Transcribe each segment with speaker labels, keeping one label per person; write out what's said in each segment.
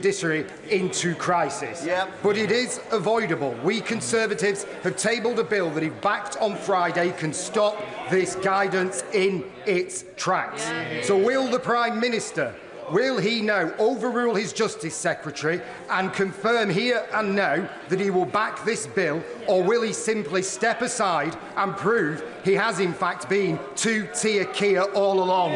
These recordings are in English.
Speaker 1: judiciary into crisis. But it is avoidable. We Conservatives have tabled a bill that, if backed on Friday, can stop this guidance in its tracks. So will the Prime Minister, will he now overrule his Justice Secretary and confirm here and now that he will back this bill, or will he simply step aside and prove he has in fact been two-tier Keir all along?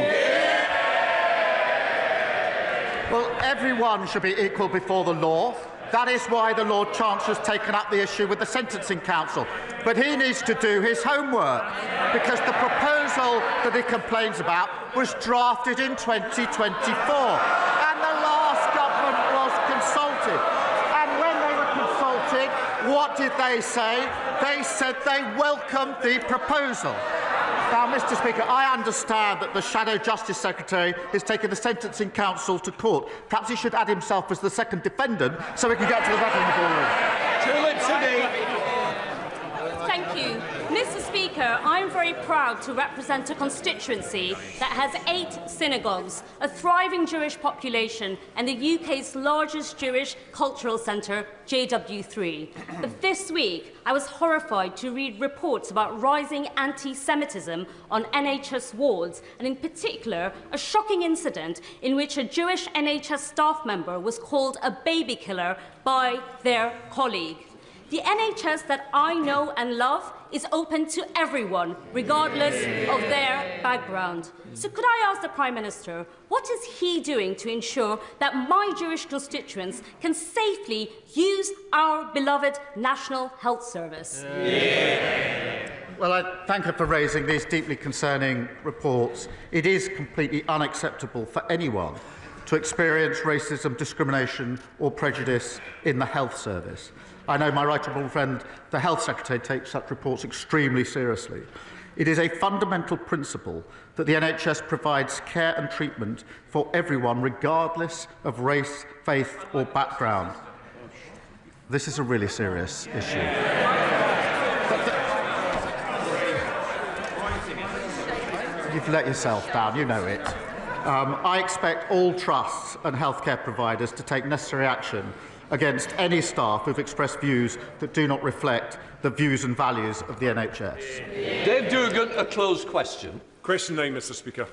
Speaker 2: Well, everyone should be equal before the law. That is why the Lord Chancellor has taken up the issue with the Sentencing Council. But he needs to do his homework, because the proposal that he complains about was drafted in 2024, and the last government was consulted. And when they were consulted, what did they say? They said they welcomed the proposal. Now, Mr. Speaker, I understand that the Shadow Justice Secretary is taking the Sentencing Council to court. Perhaps he should add himself as the second defendant so we can get to the back of the ballroom.
Speaker 3: Tulips today.
Speaker 4: Thank you. Mr. Speaker, I'm very proud to represent a constituency that has 8 synagogues, a thriving Jewish population, and the UK's largest Jewish cultural centre, JW3. But this week, I was horrified to read reports about rising anti-Semitism on NHS wards, and in particular, a shocking incident in which a Jewish NHS staff member was called a baby killer by their colleague. The NHS that I know and love is open to everyone, regardless of their background. So could I ask the Prime Minister, what is he doing to ensure that my Jewish constituents can safely use our beloved National Health Service?
Speaker 2: Well, I thank her for raising these deeply concerning reports. It is completely unacceptable for anyone to experience racism, discrimination or prejudice in the health service. I know my right honourable friend, the Health Secretary, takes such reports extremely seriously. It is a fundamental principle that the NHS provides care and treatment for everyone, regardless of race, faith or background. This is a really serious issue. You've let yourself down, you know it. I expect all trusts and healthcare providers to take necessary action against any staff who have expressed views that do not reflect the views and values of the NHS.
Speaker 3: Dave Dugan, a closed question.
Speaker 5: Question 9, Mr. Speaker.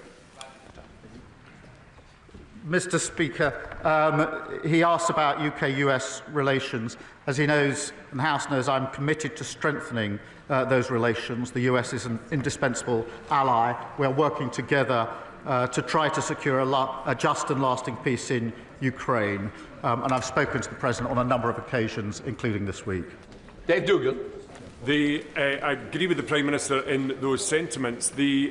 Speaker 2: Mr. Speaker, he asked about UK-US relations. As he knows and the House knows, I'm committed to strengthening those relations. The US is an indispensable ally. We are working together to try to secure a just and lasting peace in Ukraine. And I've spoken to the President on a number of occasions, including this week.
Speaker 3: Dave Dugan.
Speaker 5: I agree with the Prime Minister in those sentiments. The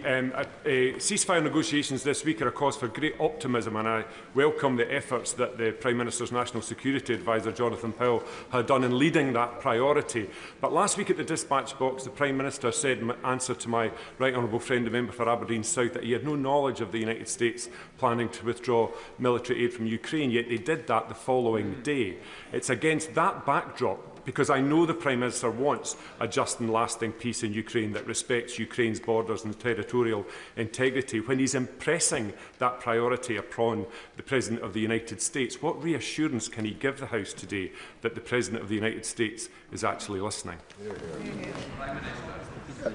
Speaker 5: ceasefire negotiations this week are a cause for great optimism, and I welcome the efforts that the Prime Minister's National Security Advisor, Jonathan Powell, had done in leading that priority. But last week at the dispatch box, the Prime Minister said in answer to my right honourable friend, the member for Aberdeen South, that he had no knowledge of the United States planning to withdraw military aid from Ukraine, yet they did that the following day. It's against that backdrop, because I know the Prime Minister wants a just and lasting peace in Ukraine that respects Ukraine's borders and territorial integrity, when he's impressing that priority upon the President of the United States, what reassurance can he give the House today that the President of the United States is actually listening?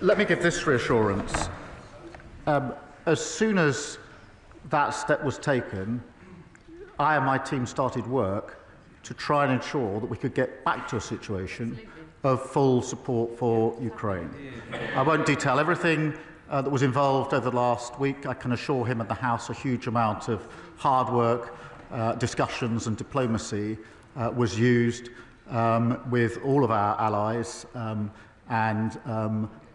Speaker 2: Let me give this reassurance. As soon as that step was taken, I and my team started work to try and ensure that we could get back to a situation of full support for Ukraine. I won't detail everything that was involved over the last week. I can assure him and the House a huge amount of hard work, discussions and diplomacy was used with all of our allies and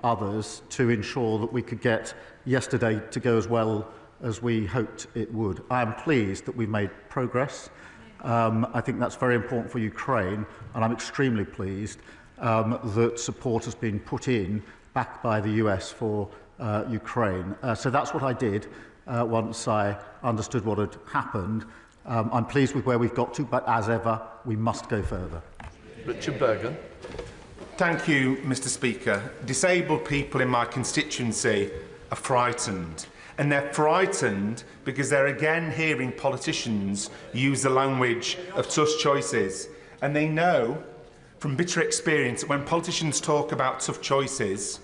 Speaker 2: others to ensure that we could get yesterday to go as well as we hoped it would. I am pleased that we've made progress. I think that's very important for Ukraine, and I'm extremely pleased that support has been put in, backed by the US, for Ukraine. So that's what I did once I understood what had happened. I'm pleased with where we've got to, but as ever, we must go further.
Speaker 3: Richard Bergen.
Speaker 6: Thank you, Mr. Speaker. Disabled people in my constituency are frightened. And they're frightened because they're again hearing politicians use the language of tough choices. And they know from bitter experience that when politicians talk about tough choices,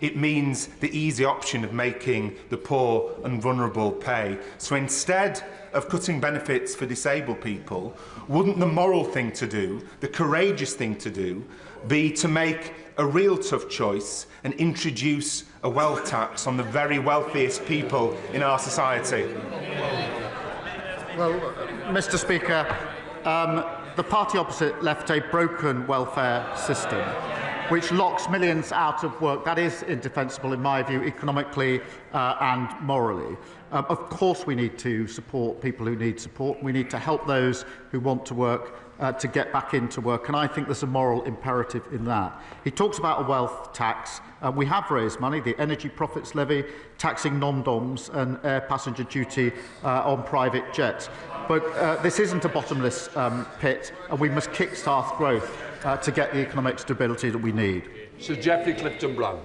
Speaker 6: it means the easy option of making the poor and vulnerable pay. So instead of cutting benefits for disabled people, wouldn't the moral thing to do, the courageous thing to do, be to make a real tough choice and introduce a wealth tax on the very wealthiest people in our society?
Speaker 2: Well, Mr. Speaker, the party opposite left a broken welfare system which locks millions out of work. That is indefensible, in my view, economically and morally. Of course, we need to support people who need support. We need to help those who want to work to get back into work, and I think there's a moral imperative in that. He talks about a wealth tax. We have raised money, the energy profits levy, taxing non-doms and air passenger duty on private jets. But this isn't a bottomless pit, and we must kick-start growth to get the economic stability that we need.
Speaker 3: Sir Geoffrey Clifton-Brown.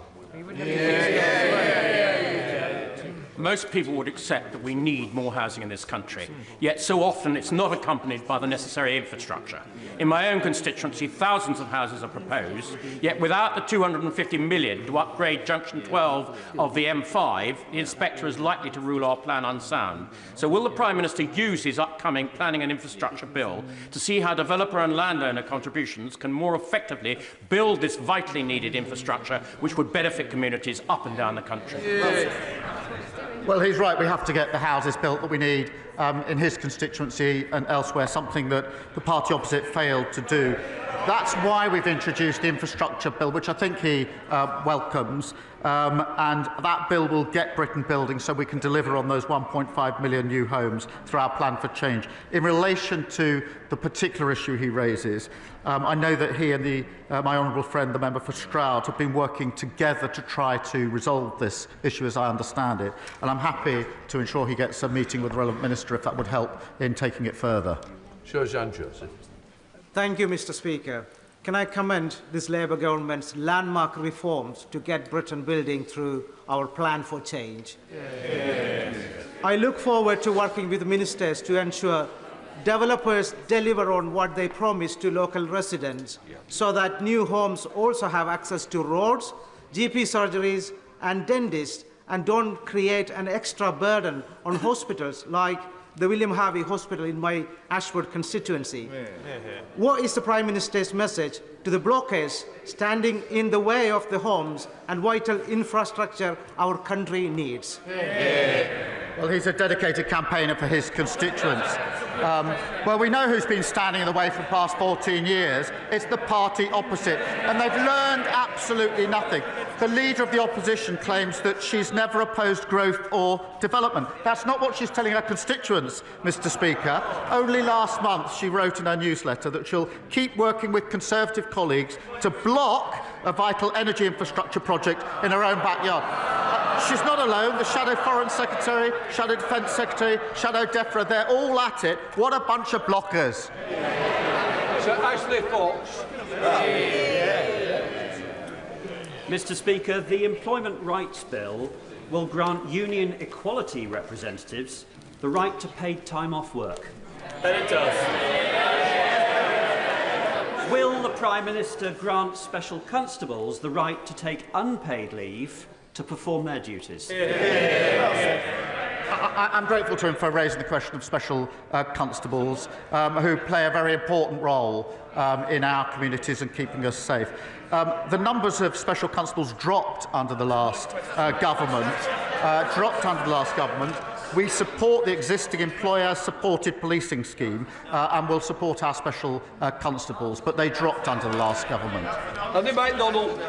Speaker 7: Most people would accept that we need more housing in this country, yet so often it's not accompanied by the necessary infrastructure. In my own constituency, thousands of houses are proposed, yet without the 250 million to upgrade Junction 12 of the M5, the inspector is likely to rule our plan unsound. So will the Prime Minister use his upcoming planning and infrastructure bill to see how developer and landowner contributions can more effectively build this vitally needed infrastructure which would benefit communities up and down the country?
Speaker 2: Well, he's right. We have to get the houses built that we need in his constituency and elsewhere, something that the party opposite failed to do. That's why we've introduced the infrastructure bill, which I think he welcomes, and that bill will get Britain building so we can deliver on those 1.5 million new homes through our plan for change. In relation to the particular issue he raises, I know that he and my honourable friend, the member for Stroud, have been working together to try to resolve this issue as I understand it, and I'm happy to ensure he gets a meeting with the relevant minister if that would help in taking it further.
Speaker 3: Sir Jean Joseph.
Speaker 8: Thank you, Mr. Speaker. Can I commend this Labour government's landmark reforms to get Britain building through our plan for change? Yes. I look forward to working with ministers to ensure developers deliver on what they promise to local residents, so that new homes also have access to roads, GP surgeries and dentists, and don't create an extra burden on hospitals like the William Harvey Hospital in my Ashford constituency. What is the Prime Minister's message to the blockers standing in the way of the homes and vital infrastructure our country needs?
Speaker 2: Well, he's a dedicated campaigner for his constituents. Well, we know who's been standing in the way for the past 14 years. It's the party opposite, and they've learned absolutely nothing. The leader of the opposition claims that she's never opposed growth or development. That's not what she's telling her constituents, Mr. Speaker. Only last month she wrote in her newsletter that she'll keep working with Conservative colleagues to block a vital energy infrastructure project in her own backyard. She's not alone. The Shadow Foreign Secretary, Shadow Defence Secretary, Shadow DEFRA, they're all at it. What a bunch of blockers.
Speaker 3: Sir Ashley Fox.
Speaker 9: Mr. Speaker, the Employment Rights Bill will grant union equality representatives the right to paid time off work.
Speaker 10: And it does.
Speaker 9: Will the Prime Minister grant special constables the right to take unpaid leave to perform their duties?
Speaker 2: I'm grateful to him for raising the question of special constables who play a very important role in our communities and keeping us safe. The numbers of special constables dropped under the last government. We support the existing employer-supported policing scheme and will support our special constables, but they dropped under the last government.
Speaker 3: Andy MacDonald.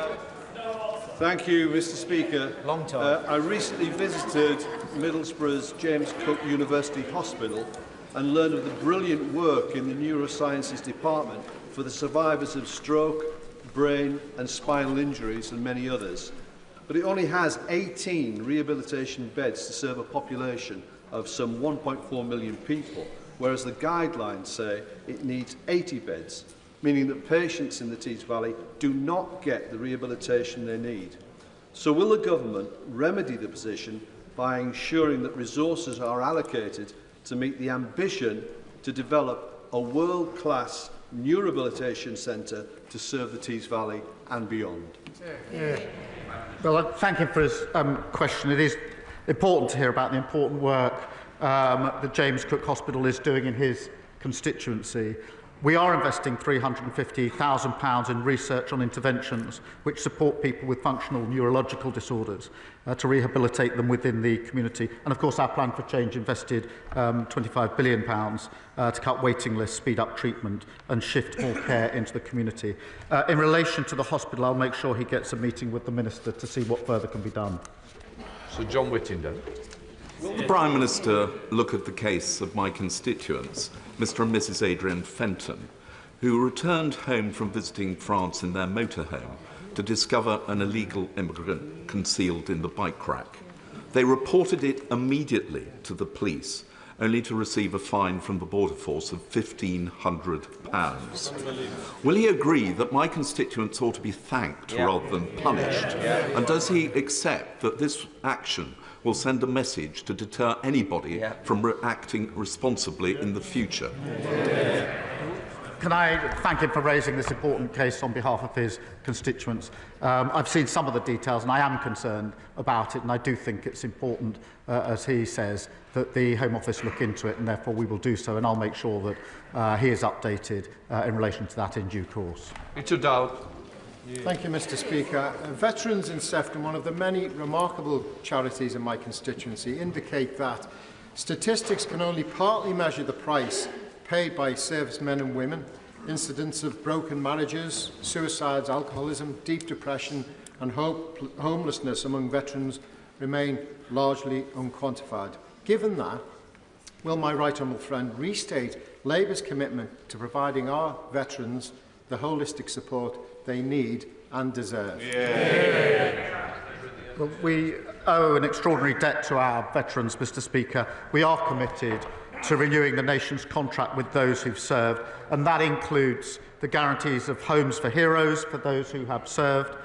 Speaker 11: Thank you, Mr. Speaker.
Speaker 10: Long time.
Speaker 11: I recently visited Middlesbrough's James Cook University Hospital and learned of the brilliant work in the neurosciences department for the survivors of stroke, brain and spinal injuries and many others. But it only has 18 rehabilitation beds to serve a population of some 1.4 million people, whereas the guidelines say it needs 80 beds, meaning that patients in the Tees Valley do not get the rehabilitation they need. So will the government remedy the position by ensuring that resources are allocated to meet the ambition to develop a world-class neurorehabilitation centre to serve the Tees Valley and beyond?
Speaker 2: Well, I thank him for his question. It is important to hear about the important work that James Cook Hospital is doing in his constituency. We are investing £350,000 in research on interventions which support people with functional neurological disorders to rehabilitate them within the community. And of course our Plan for Change invested £25 billion to cut waiting lists, speed up treatment and shift more care into the community. In relation to the hospital, I'll make sure he gets a meeting with the Minister to see what further can be done.
Speaker 3: Sir John Whittington.
Speaker 10: Will the Prime Minister look at the case of my constituents, Mr and Mrs Adrian Fenton, who returned home from visiting France in their motorhome to discover an illegal immigrant concealed in the bike rack? They reported it immediately to the police, only to receive a fine from the Border Force of £1,500. Will he agree that my constituents ought to be thanked rather than punished? And does he accept that this action will send a message to deter anybody from acting responsibly in the future?
Speaker 2: Can I thank him for raising this important case on behalf of his constituents? I've seen some of the details and I am concerned about it, and I do think it's important, as he says, that the Home Office look into it, and therefore we will do so, and I'll make sure that he is updated in relation to that in due course.
Speaker 3: Richard Dowd.
Speaker 12: Thank you, Mr Speaker. Veterans in Sefton, one of the many remarkable charities in my constituency, indicate that statistics can only partly measure the price paid by servicemen and women. Incidents of broken marriages, suicides, alcoholism, deep depression and homelessness among veterans remain largely unquantified. Given that, will my right honourable friend restate Labour's commitment to providing our veterans the holistic support they need and deserve?
Speaker 2: Well, we owe an extraordinary debt to our veterans, Mr Speaker. We are committed to renewing the nation's contract with those who've served, and that includes the guarantees of homes for heroes for those who have served,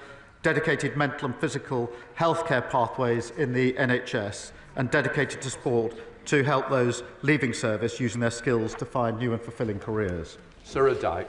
Speaker 2: dedicated mental and physical healthcare pathways in the NHS, and dedicated to sport to help those leaving service using their skills to find new and fulfilling careers.
Speaker 3: Sarah Dyke.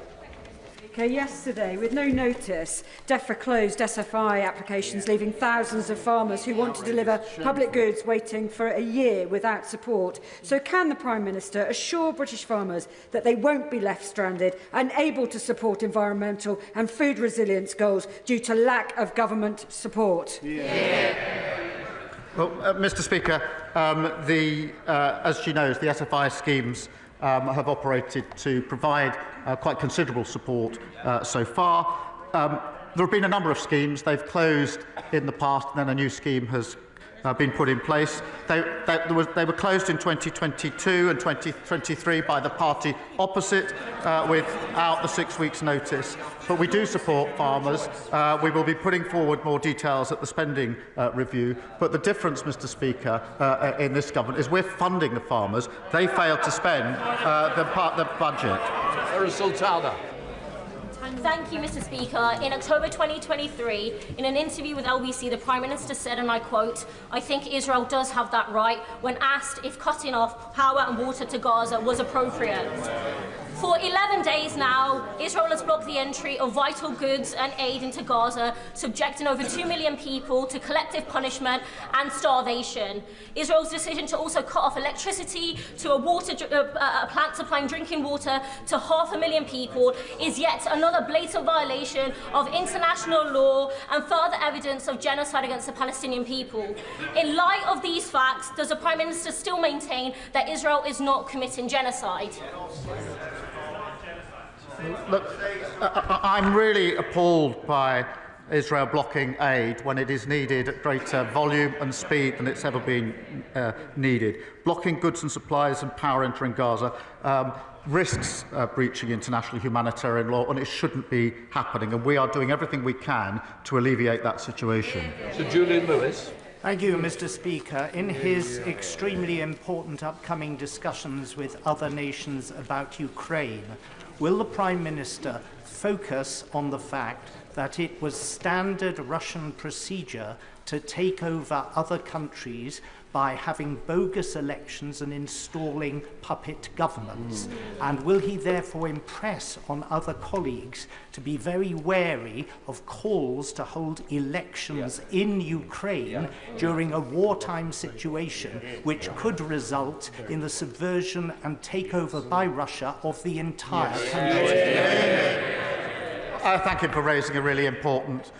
Speaker 13: Yesterday, with no notice, DEFRA closed SFI applications, leaving thousands of farmers who want to deliver public goods waiting for a year without support. So can the Prime Minister assure British farmers that they won't be left stranded, unable to support environmental and food resilience goals due to lack of government support?
Speaker 2: Well, Mr Speaker, as she knows, the SFI schemes have operated to provide quite considerable support so far. There have been a number of schemes. They've closed in the past, and then a new scheme has been put in place. They were closed in 2022 and 2023 by the party opposite without the 6 weeks' notice. But we do support farmers. We will be putting forward more details at the spending review. But the difference, Mr Speaker, in this government is we're funding the farmers. They failed to spend the budget.
Speaker 3: Sultana.
Speaker 4: Thank you, Mr Speaker. In October 2023, in an interview with LBC, the Prime Minister said, and I quote, "I think Israel does have that right," when asked if cutting off power and water to Gaza was appropriate. For 11 days now, Israel has blocked the entry of vital goods and aid into Gaza, subjecting over 2 million people to collective punishment and starvation. Israel's decision to also cut off electricity to a plant supplying drinking water to 500,000 people is yet another blatant violation of international law and further evidence of genocide against the Palestinian people. In light of these facts, does the Prime Minister still maintain that Israel is not committing genocide?
Speaker 2: Look, I'm really appalled by Israel blocking aid when it is needed at greater volume and speed than it's ever been needed. Blocking goods and supplies and power entering Gaza risks breaching international humanitarian law, and it shouldn't be happening. And we are doing everything we can to alleviate that situation.
Speaker 3: Sir Julian Lewis.
Speaker 14: Thank you, Mr Speaker. In his extremely important upcoming discussions with other nations about Ukraine, will the Prime Minister focus on the fact that it was standard Russian procedure to take over other countries by having bogus elections and installing puppet governments? And will he therefore impress on other colleagues to be very wary of calls to hold elections in Ukraine during a wartime situation, which could result in the subversion and takeover by Russia of the entire country?
Speaker 2: I thank him for raising a really important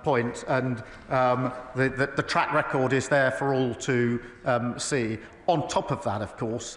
Speaker 2: point, and the track record is there for all to see. On top of that, of course,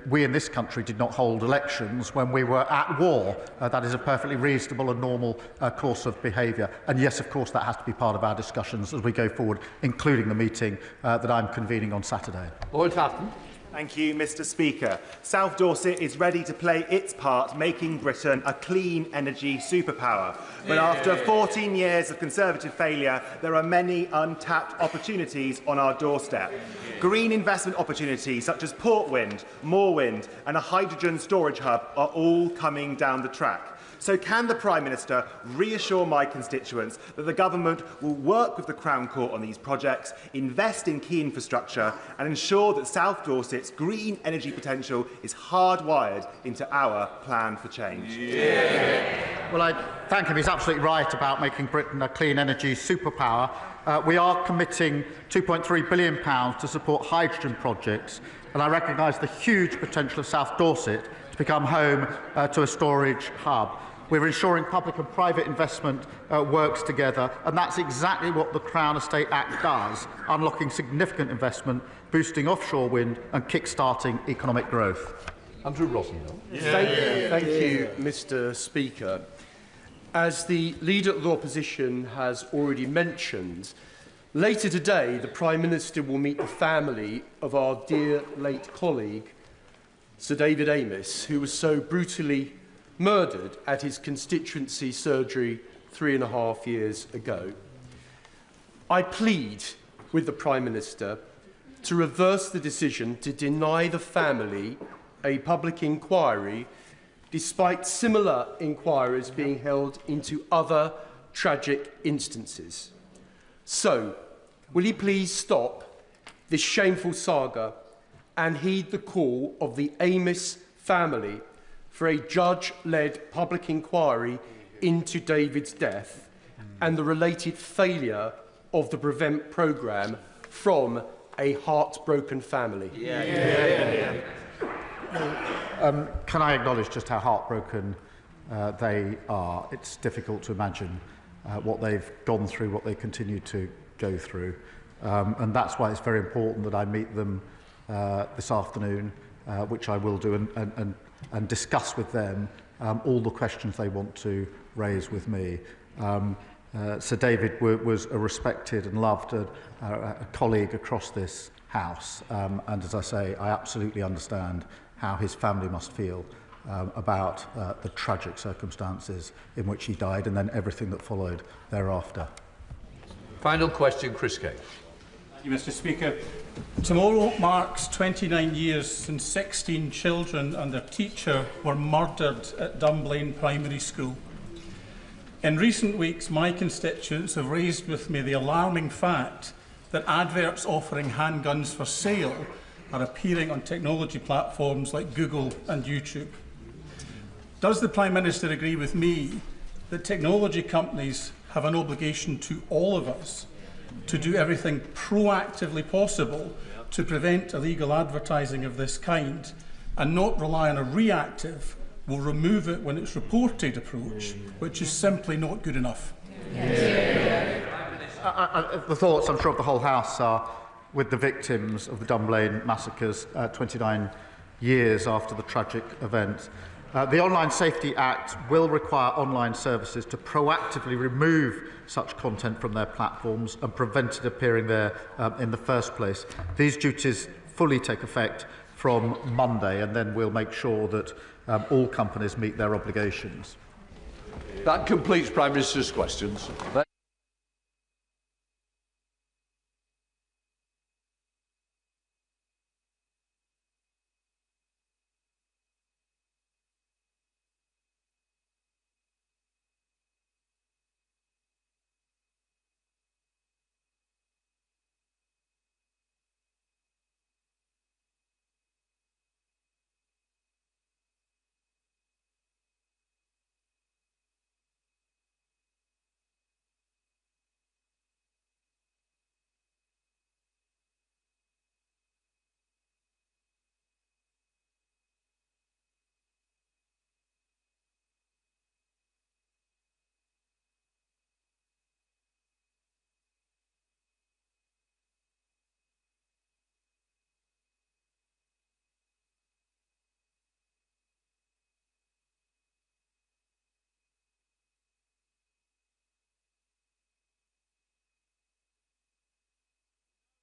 Speaker 2: we in this country did not hold elections when we were at war. That is a perfectly reasonable and normal course of behaviour. And yes, of course, that has to be part of our discussions as we go forward, including the meeting that I'm convening on Saturday.
Speaker 3: Lord Hatton.
Speaker 15: Thank you, Mr. Speaker. South Dorset is ready to play its part, making Britain a clean energy superpower. But after 14 years of Conservative failure, there are many untapped opportunities on our doorstep. Green investment opportunities such as Port Wind, Moor Wind and a hydrogen storage hub are all coming down the track. So can the Prime Minister reassure my constituents that the Government will work with the Crown Court on these projects, invest in key infrastructure and ensure that South Dorset's green energy potential is hardwired into our plan for change?
Speaker 2: Well, I thank him. He's absolutely right about making Britain a clean energy superpower. We are committing £2.3 billion to support hydrogen projects, and I recognise the huge potential of South Dorset to become home to a storage hub. We're ensuring public and private investment works together, and that's exactly what the Crown Estate Act does, unlocking significant investment, boosting offshore wind and kick-starting economic growth.
Speaker 3: Andrew Rossendale.
Speaker 16: Thank you, Mr. Speaker. As the Leader of the Opposition has already mentioned, later today the Prime Minister will meet the family of our dear late colleague, Sir David Amess, who was so brutally murdered at his constituency surgery 3.5 years ago. I plead with the Prime Minister to reverse the decision to deny the family a public inquiry, despite similar inquiries being held into other tragic instances. So, will he please stop this shameful saga and heed the call of the Amess family for a judge-led public inquiry into David's death and the related failure of the Prevent programme from a heartbroken family?
Speaker 2: Can I acknowledge just how heartbroken they are? It's difficult to imagine what they've gone through, what they continue to go through. And that's why it's very important that I meet them this afternoon, which I will do, and discuss with them all the questions they want to raise with me. Sir David was a respected and loved a colleague across this House, and as I say, I absolutely understand how his family must feel about the tragic circumstances in which he died and then everything that followed thereafter.
Speaker 3: Final question, Chris Kane.
Speaker 17: Thank you, Mr. Speaker. Tomorrow marks 29 years since 16 children and their teacher were murdered at Dunblane Primary School. In recent weeks, my constituents have raised with me the alarming fact that adverts offering handguns for sale are appearing on technology platforms like Google and YouTube. Does the Prime Minister agree with me that technology companies have an obligation to all of us to do everything proactively possible to prevent illegal advertising of this kind and not rely on a reactive, will remove it when it's reported approach, which is simply not good enough?
Speaker 2: The thoughts, I'm sure, of the whole House are with the victims of the Dunblane massacres 29 years after the tragic event. The Online Safety Act will require online services to proactively remove such content from their platforms and prevent it appearing there in the first place. These duties fully take effect from Monday, and then we'll make sure that all companies meet their obligations.
Speaker 3: That completes Prime Minister's questions.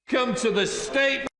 Speaker 3: Come to the statement.